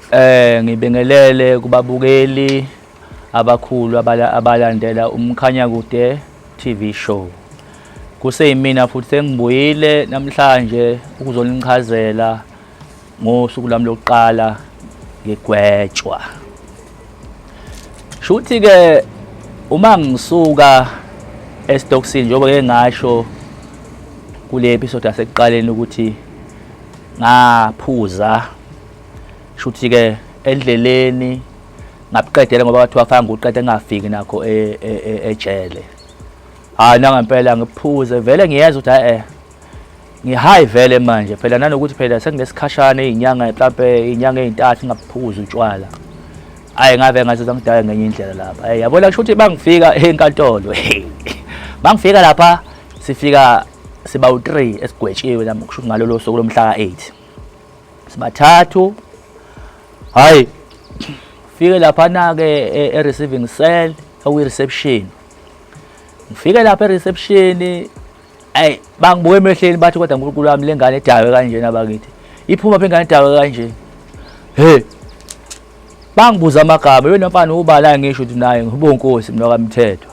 Ngibingelele kubabukeli abakhulu abalandela uMkhanyakude TV show. Kuseyimina futhi sengibuyile namhlanje ukuzonichazela ngosuku lami lokuqala ngegwetshwa. Shuthi ke uma ngisuka eStocksini njengoba ke ngasho kule episode yasekuqaleni ukuthi ngaphuza shuthi ke endleleni ngabuqedela ngoba bathiwa afanga uqede ngafiki nakho ejele. Hayi nangempela ngiphuze vele ngiyeza ukuthi ngi-high vele manje phela nanokuthi phela sekunesikhashana izinyanga mhlawumbe izinyanga ezintathu ngaphuza utshwala. Hayi ngave ngazizwa ngidala ngenye indlela lapha. Yabona kusho ukuthi bangifika enkantolo. Bangifika lapha sifika siba u3 esigwetshiwe nami kusho ngalolo suku lomhla ka8. Sibathathu. Hayi fike lapha na ke e-receiving cell reception. Ngifike lapha e-reception bangibuke emehleni bathi kodwa uNkulunkulu wami lengane edawe kanjena bakithi. Iphuma phe ingane edawe kanje. Bangibuza amagama yena mfana ubala ngisho ukuthi naye ngibonkosi mina kaMthethwa.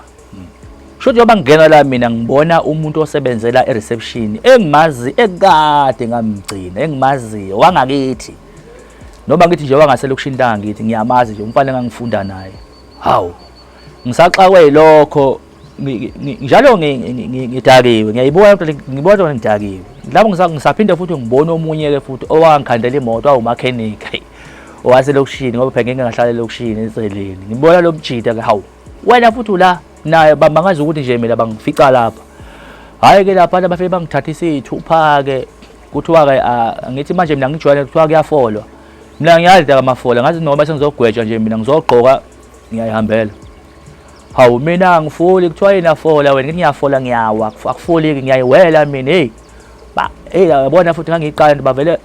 Sho njengoba ngingena la mina ngibona umuntu osebenzela e-reception engimazi ekade ngamgcina engimaziyo wangakithi. Noma ngithi nje wangaselokushini la ngithi ngiyamazi nje umfana engangifunda naye. Hawu ngisaxakwe lokho njalo ngidakiwe ngiyayibona ngibona ngidakiwe. Lapho ngisaphinde futhi ngibona omunye ke futhi owangikhandela imoto awumakhenika. Owaselokushini ngoba phela ngeke ngahlala elokushini eceleni. Ngibona lo mjida ke hawu wena futhi la naye bangazi ukuthi nje mina bangifica lapha. Hayi ke lapha bafike bangithathisa izithupha ke kuthiwa ke ngithi manje mina ngijwayele kuthiwa kuyafolwa. Mina ngiyazi amafola ngathi noma sengizogwetshwa nje mina ngizogqoka ngiyayihambela. Hawu mina ngifuli kuthiwa yena fola wena ngiyafola ngiyawa akufoli ngiyayiwela mina yabona futhi ngangiqala nje bavele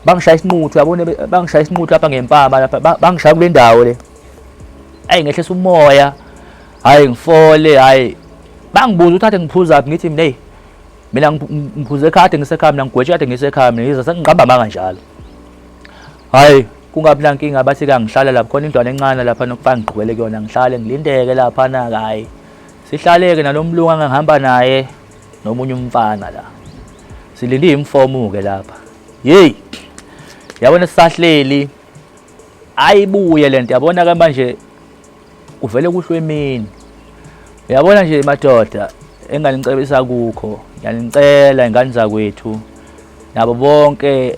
bangishaya isinquthu yabona bangishaya isinquthu lapha ngempama lapha bangishaya kule ndawo le. Ngehlisa umoya. Hayi ngifole hayi bangibuza uthathe ngiphuza aphi ngithi mina ngiphuze ekhade ngisekhaya mina ngigwetshe kade ngisekhaya mina yiza sengiqamba manga njalo. Hayi kungabi nankinga bathi ke ngihlala lapha khona indlwana encane lapha nokufanga ngigqibele kuyona ngihlale ngilindeke lapha na hayi sihlaleke nalomlungu angihamba naye nomunye umfana la silinde imfomu ke lapha yabona sisahleli ayibuye lento yabona ke manje kuvele kuhlwe emini yabona nje madoda enganicebisa kukho ngiyanicela ingane zakwethu nabo bonke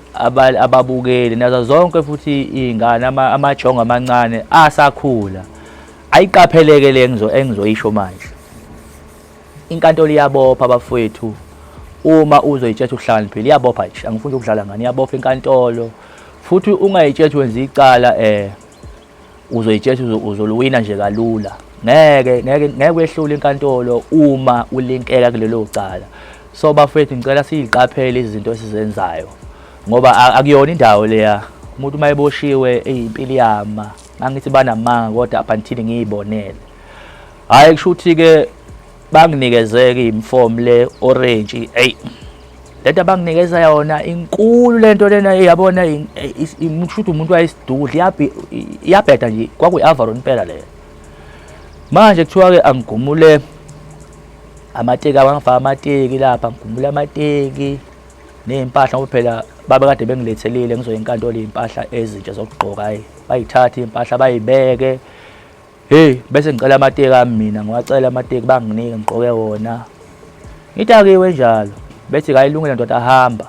ababukeli nazo zonke futhi izingane amajongo amancane asakhula ayiqapheleke le engizoyisho manje. Inkantolo iyabopha abafowethu uma uzoyitshetha uhlaniphile iyabopha nje angifuni ukudlala ngani iyabopha inkantolo futhi ungayitshethi wenza icala uzoyitshetha uzoluwina nje kalula. Ngeke wehlule inkantolo uma ulinkeka kulelo cala. So bafethu ngicela siziqaphele izinto esizenzayo ngoba akuyona indawo leya umuntu mayeboshiwe eyimpili yama ngithi banamanga kodwa aphanthini ngiyibonele. Hayi kushuthi ke banginikezeke imform le orange lento abanginikeza yona inkulu lento lena yabona imushuthi umuntu wayesidudla iyabheda nje kwakuyi-Avalon impela le. Manje kuthiwa ke angigumule amateki abangifaka amateki lapha ngigumula amateki nezimpahla ngoba phela baba kade bengilethelile ngizoya enkantolo izimpahla ezintsha zokugqoka bayithatha izimpahla bayibeke bese ngicela amateki ami mina ngiwacela amateki banginike ngigqoke wona ngitakiwe njalo bethi kayilungile ndoda ahamba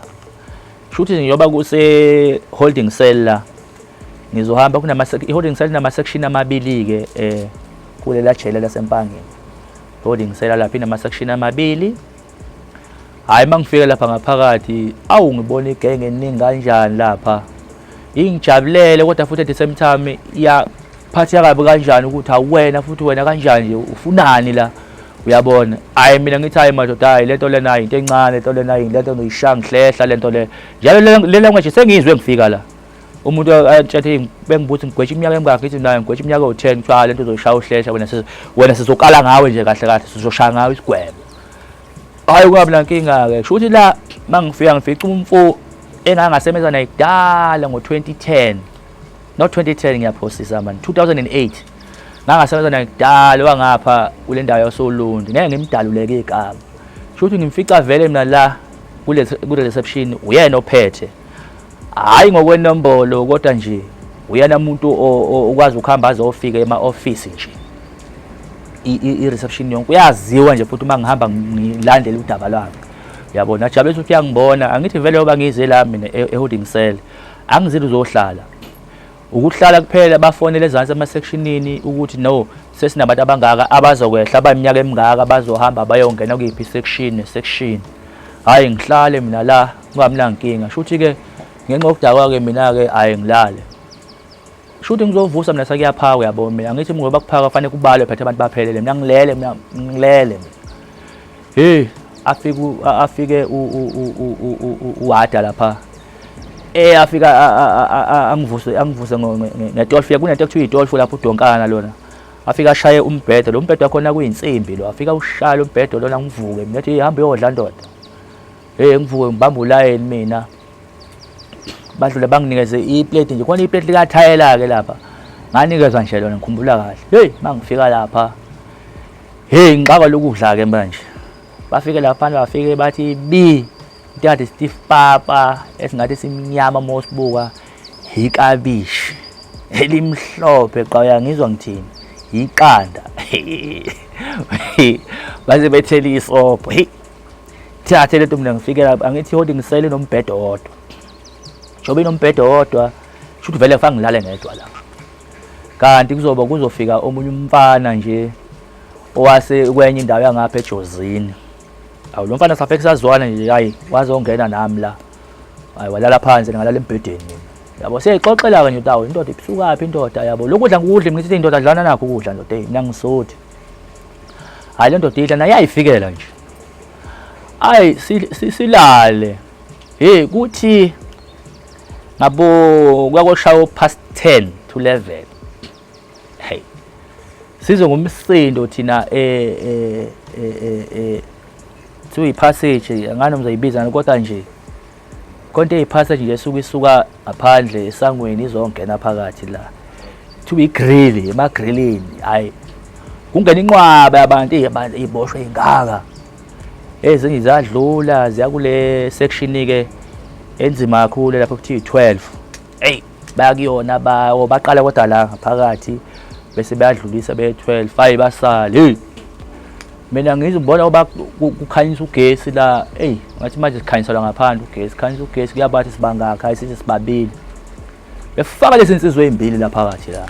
shuthi njengoba kuse holding cell la ngizohamba i-holding cell nama section amabili ke kulela jele lasempangeni holding cell lapha inama section amabili. Hayi mangifika lapha ngaphakathi ngibona igenge eningi kanjani lapha ingijabulele kodwa futhi at the same time iyaphatheka kabi kanjani ukuthi awuwena futhi wena kanjani nje ufunani la uyabona. Hayi mina ngithi hayi madoda hayi lento lena into encane lento lena lento ngizoyishaya ngihlehla lento le njalo le language sengizwe ngifika la umuntu athethe bengibuthi ngigwetshe iminyaka emingaki ngithi naye ngigwetshe iminyaka o10 kuthiwa lento uzoyishaya uhlehla wena sizokala ngawe nje kahle kahle sizoshaya ngawe isigwebo. Hayi kungabi nankinga ke kusho ukuthi la mangifika ngifica umfo engangasebenza naye kudala ngo2010 not 2010 ngiyaphosisa man, 2008 ngangasebenza nakudala wangapha kule ndawo yasoLundi, ngeke ngimdaluleke igama. Shothi ngimfica vele mina la kule reception uyena ophethe, hayi ngokwenombolo kodwa nje uyena umuntu okwazi ukuhamba azofika ema-office nje. I-reception yonke uyaziwa nje futhi uma ngihamba ngilandele udaba lwami, uyabona. Jabulisa ukuthi uyangibona, angithi vele yoba ngize la mina e-holding cell, angizile uzohlala. Ukuhlala kuphela bafonele ezansi ema-sectionini ukuthi no, sesinabantu abangaka abazokwehla abayiminyaka emingaka bazohamba bayongena kuyiphi section ne-section. Hayi ngihlale mina la kungamna nkinga. Shuthi-ke ngenxa yokudakwa-ke mina-ke hayi ngilale. Shuthi ngizovusa mina sekuyaphaka, uyabo mina angithi ngoba kuphaka kufanele kubalwe phethe abantu baphelele, mina ngilele. Hey, afike uHada lapha. Afika angivuse ngetolfu, kunento ekuthiwa itolfu lapho uDonkana lona. Afika ashaye umbhedo, lo mbhedo wakhona kuyinsimbi lo. Afika ushaya lo mbhedo lona ngivuke. Mina ethi hamba uyodla ndoda. Hey ngivuke ngibamba ulayini mina. Badlule banginikeze iplate nje, khona iplate likathayela ke lapha. Nganikezwa nje lona ngikhumbula kahle. Hey mangifika lapha. Hey ngixaka lokudla ke manje. Bafike lapha bafike bathi bi Dade Steve Papa esingathi simnyama mosibuka ikabishi elimhlophe qaya ngizwa ngithini iqanda baze bethela isobho. Hey thathe lento mina ngifike lapha angithi holding cell nombhedo wodwa, jobe nombhedo wodwa shuthi vele kufanele ngilale ngedwa la. Kanti kuzofika omunye umfana nje owase kwenye indawo yangapha eJozini. Awu lo mfana safeke sazwana nje, hayi wazongena nami la, hayi walala phansi ngalala embhedeni mina, yabo. Siyixoxela ke nje utawo indoda ibusukaphi indoda, yabo. Lokudla ngikudle ngithi indoda adlana nakho ukudla ndoda, mina ngisothi hayi le ndoda idla naye ayifikela nje, hayi silale. Hey kuthi ngabo kwakoshaya past 10 to 11. Hey sizo ngumsindo thina ipassage angani mzayibiza kodwa nje konke ipassage nje isuka ngaphandle esangweni izongena phakathi la to be grill ema-grillini. Hayi kungena inqwaba yabantu iboshwe ingaka, ezinye zadlula ziya kule section ke enzima kakhulu lapho kuthiwa 12. Hey bayakuyona baqala kodwa la ngaphakathi bese bayadlulisa be-12. Hayi basale. Hey mina ngizibona uba kukhanyisa ugesi la. Hey ngathi manje sikhanyiselwa ngaphandle ugesi, khanyisa ugesi kuyabathi sibangaka, isithi sibabili. Befaka lezi insizwa ezimbili la phakathi la.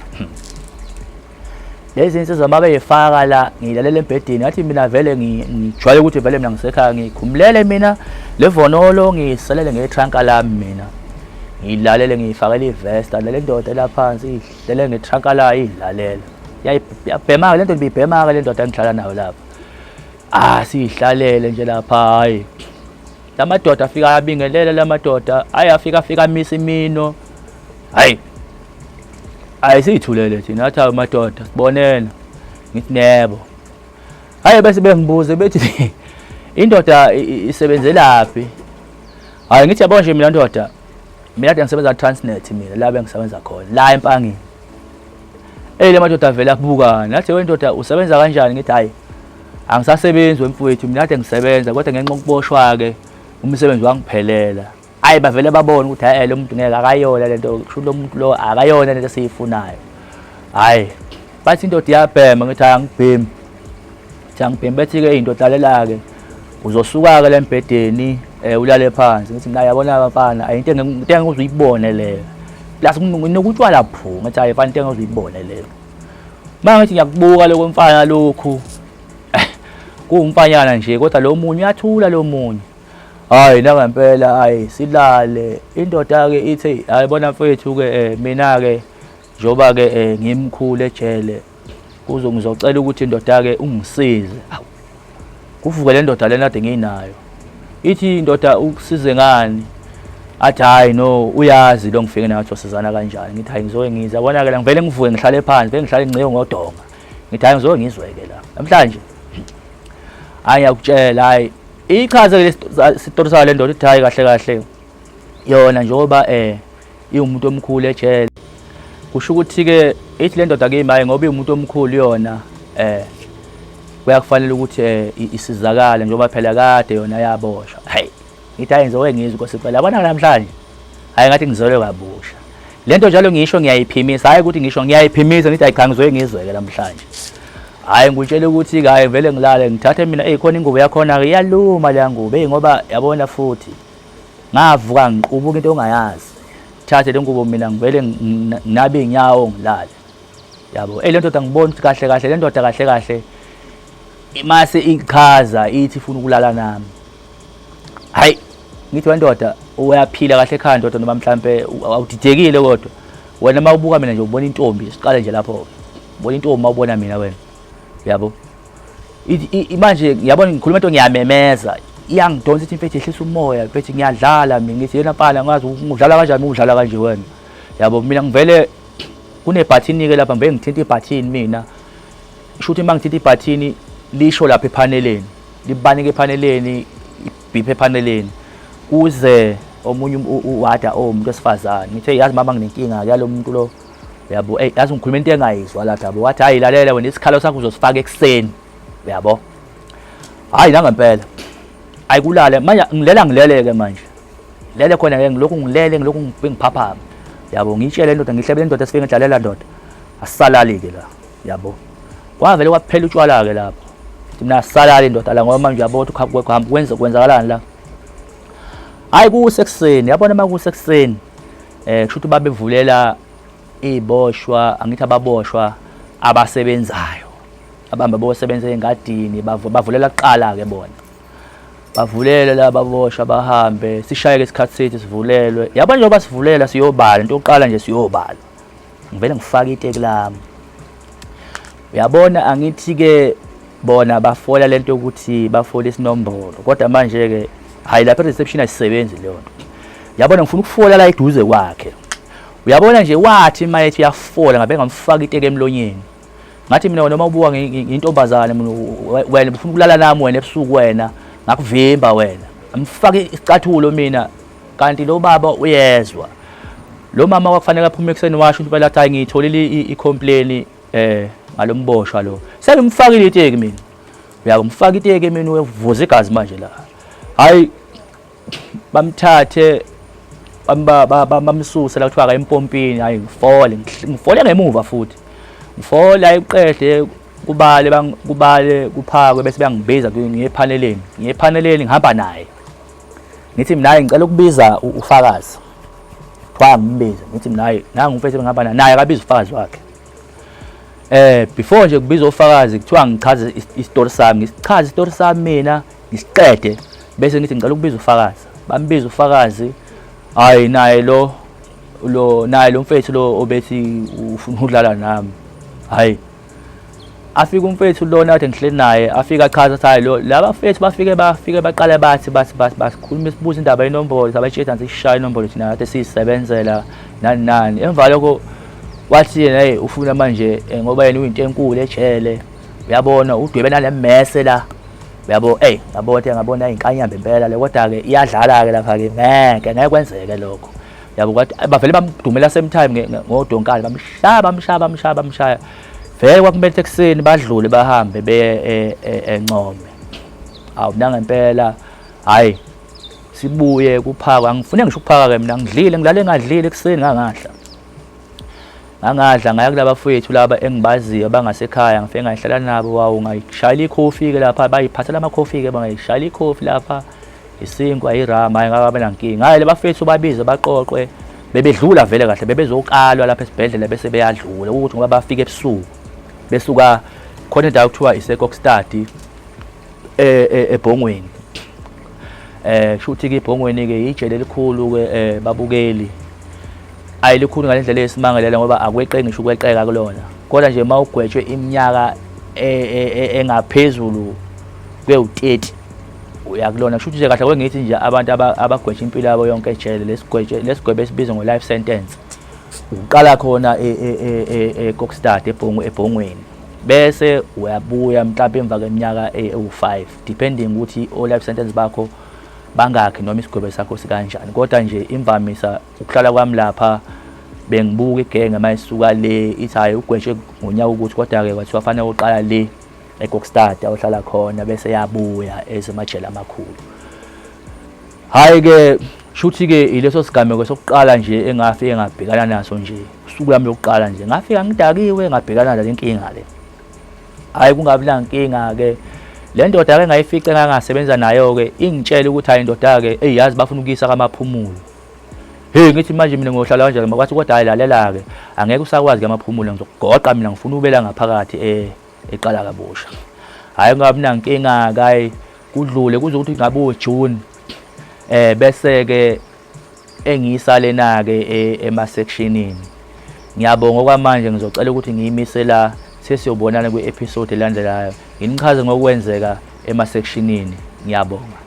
Lezi insizwa mabe yefaka la ngilalela embhedeni, ngathi mina vele ngijwayele ukuthi vele mina ngisekhaya ngikhumulele mina levonolo ngiselele ngetrunka lami, mina ngilalele ngifakela ivesta le ndoda la phansi ihlele ngetrunka la idlalela. Yabhema le ndoda ibhema le ndoda engihlala nayo lapha. Sihlalele nje lapha. Hayi lamadoda afika abingelela lamadoda, hayi afika misa imino. Hayi siyithulele thina athi amadoda sibonena, ngithi nebo. Hayi bese bengibuze bethi indoda isebenzelaphi. Hayi ngithi yabona nje mina ndoda, mina kade ngisebenza Transnet mina la bengisebenza khona la eMpangeni. Le madoda vele akubukana, nathi wendoda usebenza kanjani? Ngithi hayi angisasebenzi wemfowethu, mina kade ngisebenza kodwa ngenxa yokuboshwa ke umsebenzi wangiphelela. Hayi bavele babona ukuthi hayi lo muntu ngeke akayona lento, kusho lo muntu lo akayona lento esiyifunayo. Hayi bathi indoda iyabhema, ngithi angibhemi. Ngibhemi bethi ke indoda lalela ke uzosuka ke lembhedeni ulale phansi. Ngithi mina yabona abafana ayinto engeke uzuyibone leyo. Plus nginokutshwala phu, ngathi hayi fanele into engozuyibone leyo. Manje ngiyakubuka lokho mfana lokhu. Kuumfanyana nje kodwa lo munye uyathula lo munye. Hayi nangempela hayi silale. Indoda ke ithi hayi bona mfethu ke mina ke njoba ke ngimkhulu ejele ngizocela ukuthi indoda ke ungisize. Kuvuke le ndoda lena ade nginayo. Ithi indoda ukusize ngani? Athi hayi no uyazi lo ngifike nathi osizana kanjani. Ngithi hayi ngizoke ngiza bona ke la ngivele ngivuke ngihlale phansi, vele ngihlale ngciyo ngodonga. Ngithi hayi ngizoke ngizweke la namhlanje. Ayakutshela hayi ichaze le story sale ndoda ithi hayi kahle kahle yona njengoba iwumuntu omkhulu ejele. kusho ukuthi-ke ithi le ndoda kuyimali ngoba iwumuntu omkhulu yona kuyakufanele ukuthi isizakale njengoba phela kade yona yaboshwa. Hayi ngithi ayenziwe ngizwe Nkosi phela yabona namhlanje hayi ngathi ngizolwe kabusha lento njalo ngisho ngiyayiphimisa hayi ukuthi ngisho ngiyayiphimisa ngithi ayikhange ngizwe ngizwe-ke namhlanje. Hayi ngikutshela ukuthi hayi vele ngilale ngithathe mina khona ingubo yakhona-ke iyaluma leya ngubo ngoba yabona futhi ngavuka ngiqubuka into ongayazi thathe le ngubo mina ngivele nginabe iy'nyawo ngilale yabo. Le ndoda ngibona ukuthi kahle kahle le ndoda kahle kahle mase ichaza ithi ifuna ukulala nami. Hayi ngithi wendoda uyaphila kahle ekhaya ndoda noma mhlampe awudidekile kodwa wena uma ubuka mina nje ubona intombi siqale nje lapho-ke ubona intombi uma ubona mina wena yabo. Manje yabona ngikhuluma into ngiyamemeza iyangidonsa ithi mfethu ehlisa umoya mfethu ngiyadlala mina ngithi yena mpala ngazi udlala kanjani udlala kanje wena yabo. Mina ngivele kunebhathini-ke lapha ngivele ngithinta ibhathini mina sho ukuthi uma ngithinta ibhathini lisho lapha ephaneleni libanike ephaneleni ibhiphe ephaneleni kuze omunye uwada umuntu wesifazane ngithe yazi mama nginenkinga yalo muntu lo yabo. Yazi ngikhuluma into engayizwa lapha yabo wathi hayi lalela wena isikhalo sakho uzosifaka ekuseni yabo. Hayi nangempela ayikulala manje ngilele-ke manje lele khona-ke ngilokhu ngiphaphama yabo. Ngiyitshele ndoda ngihlebe le ndoda esifike ngidlalela ndoda asisalali-ke la yabo. Kwavele kwaphela utshwala-ke lapho mina asisalali ndoda la ngoba manje yabo kwenzakalani la. Hayi kusekuseni yabona uma kusekuseni kusho ukuthi babevulela iy'boshwa angithi ababoshwa abasebenzayo abahamba bosebenza engadini bavulela kuqala-ke bona bavulele la baboshwa bahambe sishaye-ke isikhathi sethu sivulelwe yabona njengoba sivulela siyobala into yokuqala nje siyobala ngivele ngifake iteki lami uyabona. Angithi-ke bona bafola lento yokuthi bafola isinombolo kodwa manje-ke hayi lapha e-reception ayisisebenzi leyo nto yabona. Ngifuna ukufola la eduze kwakhe uyabona nje wathi ma ethi uyafola ngabe ngamfaka iteki emlonyeni ngathi mina noma ubuka ngintombazane wena ufuna ukulala nami wena ebusuku wena ngakuvimba wena amfake isicathulo mina kanti lo baba uyezwa lo mama kwakufanele aphume ekuseni washo ukuthi phela hayi ngiyitholile i-complain ngalomboshwa lo sengimfakile iteki mina uyabo. Mfaka iteki mina uvuza igazi manje la. Hayi bamthathe bamsusa la kuthiwa empompini. Hayi ngifole ngemuva futhi ngifola ayiqede kubale kuphakwe bese beyangibiza ngiyephaneleni ngihamba naye ngithi mina ngicela ukubiza ufakazi kwa ngimbiza ngithi mina nangu mfethu ngihamba naye akabiza ufakazi wakhe. Before nje kubiza ufakazi kuthiwa ngichaze isitori sami ngisichaze isitori sami mina ngisiqede bese ngithi ngicela ukubiza ufakazi. Bambiza ufakazi. Hayi naye lo mfethu lo obethi ufuna ukudlala nami. Hayi afika umfethu lona kade ngihleli naye afika achaza ukuthi hayi laba mfethu bafike baqale bathi basikhuluma sibuza indaba yenombolo sabatshela sisishaya inombolo thina kade siyisebenzela nani. Emva lokho wathi yena hey ufuna manje ngoba yena uyinto enkulu ejele uyabona udwebe nale messe la uyabo. Ngabona inkanyamba impela le kodwa-ke iyadlala-ke lapha-ke ngeke kwenzeke lokho yabo. Kwathi bavele bamdumela same time ngodonkali bamshaya vele kwakumele ekuseni badlule bahambe beye eNcome. Awu nangempela hayi sibuye kuphakwa angifune ngisho ukuphaka-ke mina ngilale ngadlile ekuseni ngangadla ngaya kulaba fethu laba engibaziyo bangasekhaya ngifike ngayihlala nabo. Wawu ngayishayela ikhofi-ke lapha bayiphathela amakhofi-ke bangayishayela ikhofi lapha isinkwa irama ngakabe nankinga. Hayi laba fethu babize baqoqwe bebedlula vele kahle bebezokalwa lapha esibhedlela bese beyadlula ukuthi ngoba bafike ebusuku besuka khona indawo kuthiwa iseKokstad eBhongweni. Shuthi-ke eBhongweni-ke ijele elikhulu-ke babukeli ayilikhulu ngalendlela esimangalela ngoba akweqe ngisho ukweqeka kulona kodwa nje uma ugwetshwe iminyaka engaphezulu kwe-30 uyakulona. Kusho ukuthi nje kahle kwengithi nje abantu abagwetsha impilo yabo yonke ejele lesigwebo esibizwa ngo-life sentence uqala khona eKokstad eBhongweni bese uyabuya mhlawumbe emva kweminyaka ewu5 depending ukuthi o-life sentence bakho bangakhi noma isigwebo sakho sikanjani. Kodwa nje imvamisa ukuhlala kwami lapha bengibuka igenge mayisuka le ithi hayi ugwetshe ngonyaka ukuthi kodwa-ke kwathiwa fanele uqala le eKokstad ohlala khona bese yabuya ezemajele amakhulu. Hhayi-ke shuthi-ke ileso sigameko sokuqala nje engafike ngabhekana naso nje usuku lami lokuqala nje ngafika ngidakiwe ngabhekana nale nkinga le. Hhayi kungabi nankinga-ke le ndoda-ke ngayifica engangasebenza nayo-ke ingitshela ukuthi hayi indoda-ke eyazi bafuna ukuyisa kamaphumulo. Hey ngithi manje mina ngiyohlala kanjani makwathi kodwa hayi lalela-ke angeke usakwazi-ke amaphumulo ngizokugoqa mina ngifuna ubela ngaphakathi eqala kabusha. Hhayi kungabi nankinga-ke hayi kudlule kuze ukuthi ngabe uJune bese-ke engiyisalena-ke ema-sectionini. Ngiyabonga okwamanje ngizocela ukuthi ngiyimise la sesiyobonana kwi-episode elandelayo nginichaze ngokwenzeka ema-sectionini. Ngiyabonga.